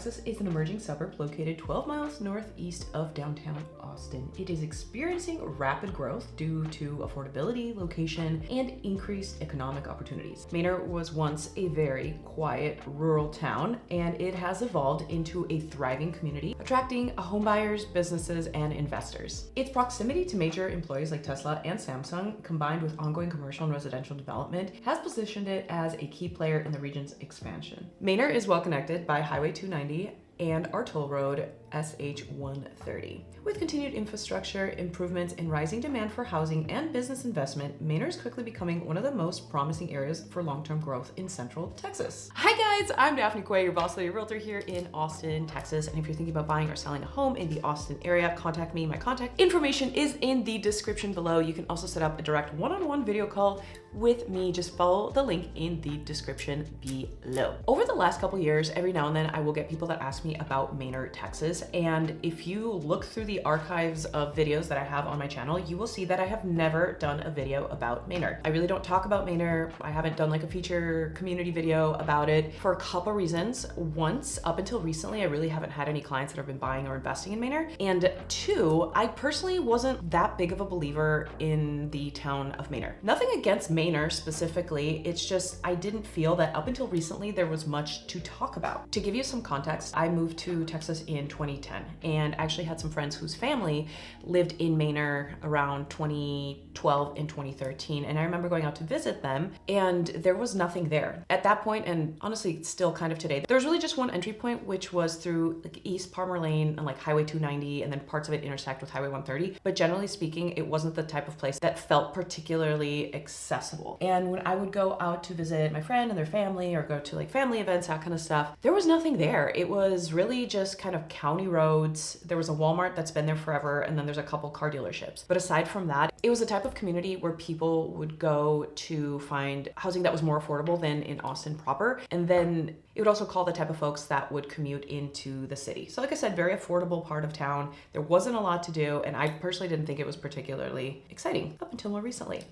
Texas is an emerging suburb located 12 miles northeast of downtown Austin. It is experiencing rapid growth due to affordability, location, and increased economic opportunities. Manor was once a very quiet rural town, and it has evolved into a thriving community, attracting homebuyers, businesses, and investors. Its proximity to major employers like Tesla and Samsung, combined with ongoing commercial and residential development, has positioned it as a key player in the region's expansion. Manor is well connected by Highway 290 and our toll road SH-130. With continued infrastructure improvements and rising demand for housing and business investment, Manor is quickly becoming one of the most promising areas for long-term growth in Central Texas. Hi guys, I'm Daphne Quay, your boss lady realtor here in Austin, Texas. And if you're thinking about buying or selling a home in the Austin area, contact me. My contact information is in the description below. You can also set up a direct one-on-one video call with me. Just follow the link in the description below. Over the last couple years, every now and then I will get people that ask me about Manor, Texas. And if you look through the archives of videos that I have on my channel, you will see that I have never done a video about Manor. I really don't talk about Manor. I haven't done like a feature community video about it for a couple reasons. Once, up until recently, I really haven't had any clients that have been buying or investing in Manor. And two, I personally wasn't that big of a believer in the town of Manor. Nothing against Manor specifically, it's just I didn't feel that up until recently there was much to talk about. To give you some context, I moved to Texas in 2010 and actually had some friends whose family lived in Manor around 2012 and 2013. And I remember going out to visit them and there was nothing there. At that point, and honestly still kind of today, there was really just one entry point, which was through like East Palmer Lane and like Highway 290, and then parts of it intersect with Highway 130. But generally speaking, it wasn't the type of place that felt particularly accessible. And when I would go out to visit my friend and their family or go to like family events, that kind of stuff, there was nothing there. It was really just kind of county roads. There was a Walmart that's been there forever, and then there's a couple car dealerships. But aside from that, it was the type of community where people would go to find housing that was more affordable than in Austin proper. And then it would also call the type of folks that would commute into the city. So like I said, very affordable part of town. There wasn't a lot to do, and I personally didn't think it was particularly exciting up until more recently.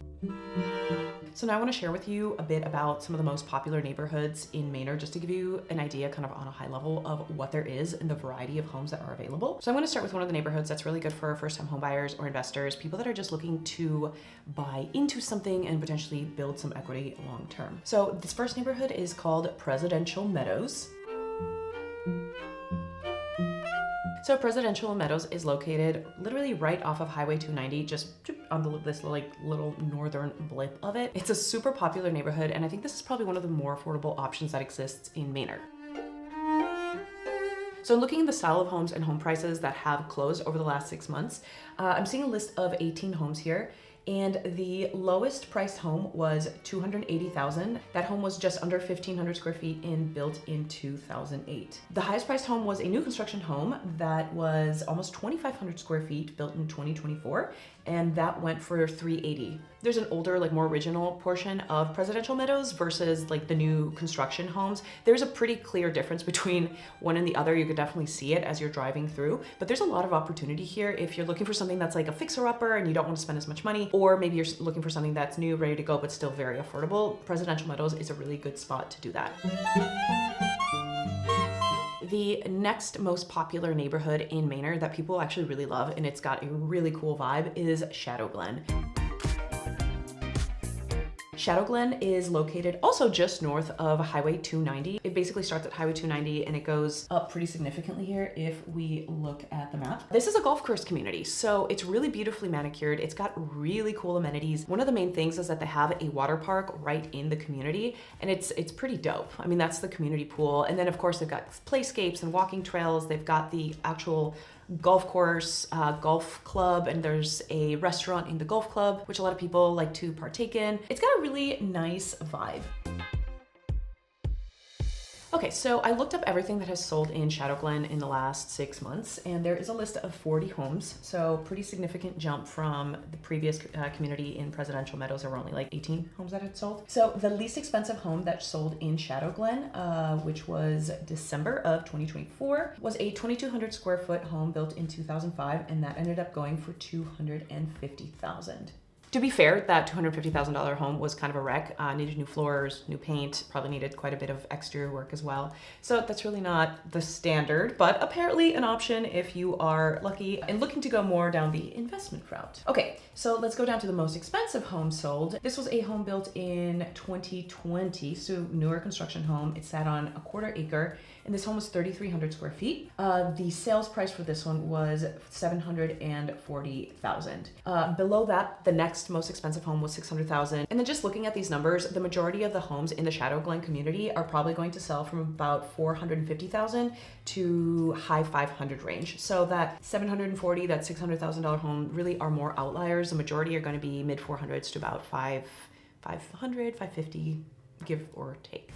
So now I want to share with you a bit about some of the most popular neighborhoods in Manor, just to give you an idea kind of on a high level of what there is and the variety of homes that are available. So I'm going to start with one of the neighborhoods that's really good for first-time homebuyers or investors, people that are just looking to buy into something and potentially build some equity long-term. So this first neighborhood is called Presidential Meadows. So Presidential Meadows is located literally right off of Highway 290, just on this like little northern blip of it. It's a super popular neighborhood, and I think this is probably one of the more affordable options that exists in Manor. So looking at the style of homes and home prices that have closed over the last 6 months, I'm seeing a list of 18 homes here. And the lowest priced home was $280,000. That home was just under 1,500 square feet and built in 2008. The highest priced home was a new construction home that was almost 2,500 square feet, built in 2024, and that went for $380,000. There's an older, like more original portion of Presidential Meadows versus like the new construction homes. There's a pretty clear difference between one and the other. You could definitely see it as you're driving through, but there's a lot of opportunity here if you're looking for something that's like a fixer-upper and you don't want to spend as much money, or maybe you're looking for something that's new, ready to go, but still very affordable. Presidential Meadows is a really good spot to do that. The next most popular neighborhood in Manor that people actually really love, and it's got a really cool vibe, is ShadowGlen. ShadowGlen is located also just north of Highway 290. It basically starts at Highway 290 and it goes up pretty significantly here if we look at the map. This is a golf course community, so it's really beautifully manicured. It's got really cool amenities. One of the main things is that they have a water park right in the community, and it's pretty dope. I mean, that's the community pool. And then of course they've got playscapes and walking trails. They've got the actual golf course, golf club, and there's a restaurant in the golf club, which a lot of people like to partake in. It's got a really nice vibe. Okay, so I looked up everything that has sold in ShadowGlen in the last 6 months, and there is a list of 40 homes. So pretty significant jump from the previous community in Presidential Meadows. There were only like 18 homes that had sold. So the least expensive home that sold in ShadowGlen, which was December of 2024, was a 2,200 square foot home built in 2005, and that ended up going for $250,000. To be fair, that $250,000 home was kind of a wreck. Needed new floors, new paint, probably needed quite a bit of exterior work as well. So that's really not the standard, but apparently an option if you are lucky and looking to go more down the investment route. Okay, so let's go down to the most expensive home sold. This was a home built in 2020, so newer construction home. It sat on a 1/4 acre, and this home was 3,300 square feet. The sales price for this one was $740,000. Below that, the next most expensive home was $600,000. And then just looking at these numbers, the majority of the homes in the ShadowGlen community are probably going to sell from about $450,000 to high 500 range. So that $740,000, that $600,000 home really are more outliers. The majority are going to be mid 400s to about 500, 550, give or take.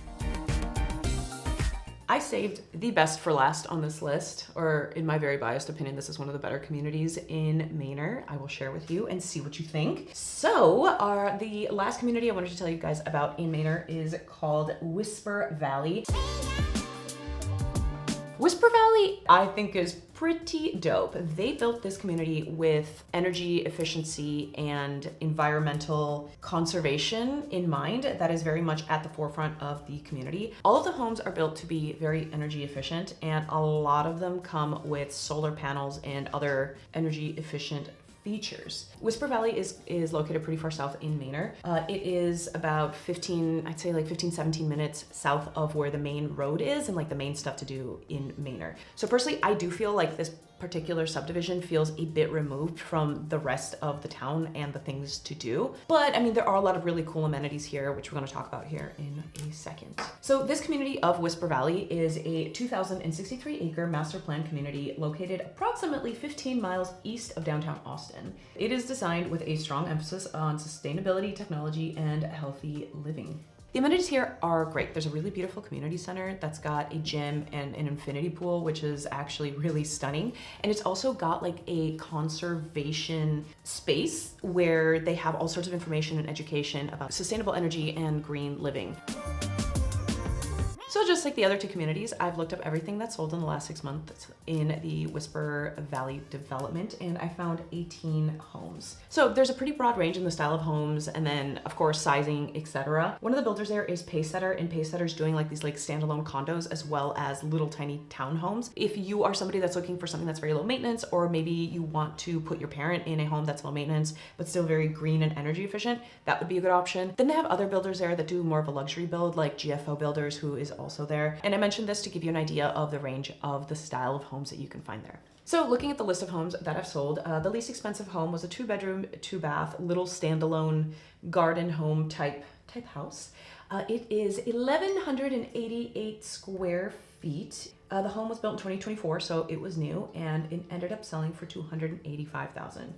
I saved the best for last on this list, or in my very biased opinion, this is one of the better communities in Manor. I will share with you and see what you think. So the last community I wanted to tell you guys about in Manor is called Whisper Valley. Whisper Valley, I think, is pretty dope. They built this community with energy efficiency and environmental conservation in mind. That is very much at the forefront of the community. All of the homes are built to be very energy efficient, and a lot of them come with solar panels and other energy efficient features. Whisper Valley is located pretty far south in Manor. It is about 15, I'd say like 15, 17 minutes south of where the main road is and like the main stuff to do in Manor. So personally, I do feel like this particular subdivision feels a bit removed from the rest of the town and the things to do. But I mean, there are a lot of really cool amenities here, which we're going to talk about here in a second. So this community of Whisper Valley is a 2,063 acre master plan community located approximately 15 miles east of downtown Austin. It is designed with a strong emphasis on sustainability, technology, and healthy living. The amenities here are great. There's a really beautiful community center that's got a gym and an infinity pool, which is actually really stunning. And it's also got like a conservation space where they have all sorts of information and education about sustainable energy and green living. So just like the other two communities, I've looked up everything that's sold in the last 6 months in the Whisper Valley development, and I found 18 homes. So there's a pretty broad range in the style of homes, and then of course sizing, etc. One of the builders there is Pacesetter, and Pacesetter's doing like these like standalone condos as well as little tiny townhomes. If you are somebody that's looking for something that's very low maintenance, or maybe you want to put your parent in a home that's low maintenance but still very green and energy efficient, that would be a good option. Then they have other builders there that do more of a luxury build, like GFO Builders, who is also there. And I mentioned this to give you an idea of the range of the style of homes that you can find there. So looking at the list of homes that I've sold, the least expensive home was a 2-bedroom, 2-bath, little standalone garden home type house. It is 1,188 square feet. The home was built in 2024, so it was new, and it ended up selling for $285,000.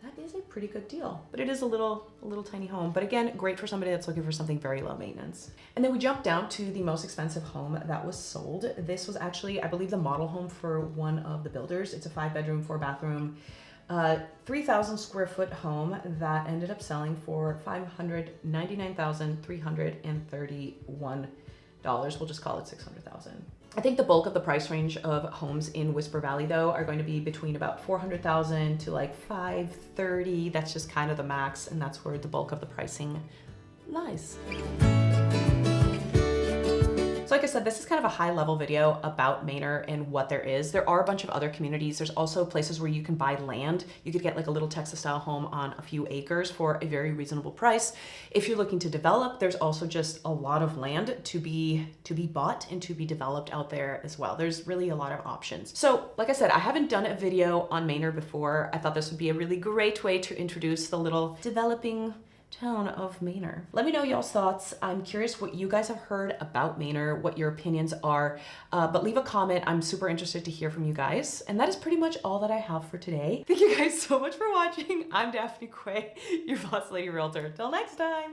That is a pretty good deal, but it is a little tiny home. But again, great for somebody that's looking for something very low maintenance. And then we jumped down to the most expensive home that was sold. This was actually, I believe, the model home for one of the builders. It's a 5-bedroom, 4-bathroom, 3,000 square foot home that ended up selling for $599,331. We'll just call it $600,000. I think the bulk of the price range of homes in Whisper Valley, though, are going to be between about $400,000 to like $530,000. That's just kind of the max, and that's where the bulk of the pricing lies. So like I said, this is kind of a high-level video about Manor and what there is. There are a bunch of other communities. There's also places where you can buy land. You could get like a little Texas-style home on a few acres for a very reasonable price. If you're looking to develop, there's also just a lot of land to be bought and to be developed out there as well. There's really a lot of options. So like I said, I haven't done a video on Manor before. I thought this would be a really great way to introduce the little developing town of Manor. Let me know y'all's thoughts. I'm curious what you guys have heard about Manor, what your opinions are, but leave a comment. I'm super interested to hear from you guys. And that is pretty much all that I have for today. Thank you guys so much for watching. I'm Daphne Quay, your boss lady realtor. Till next time.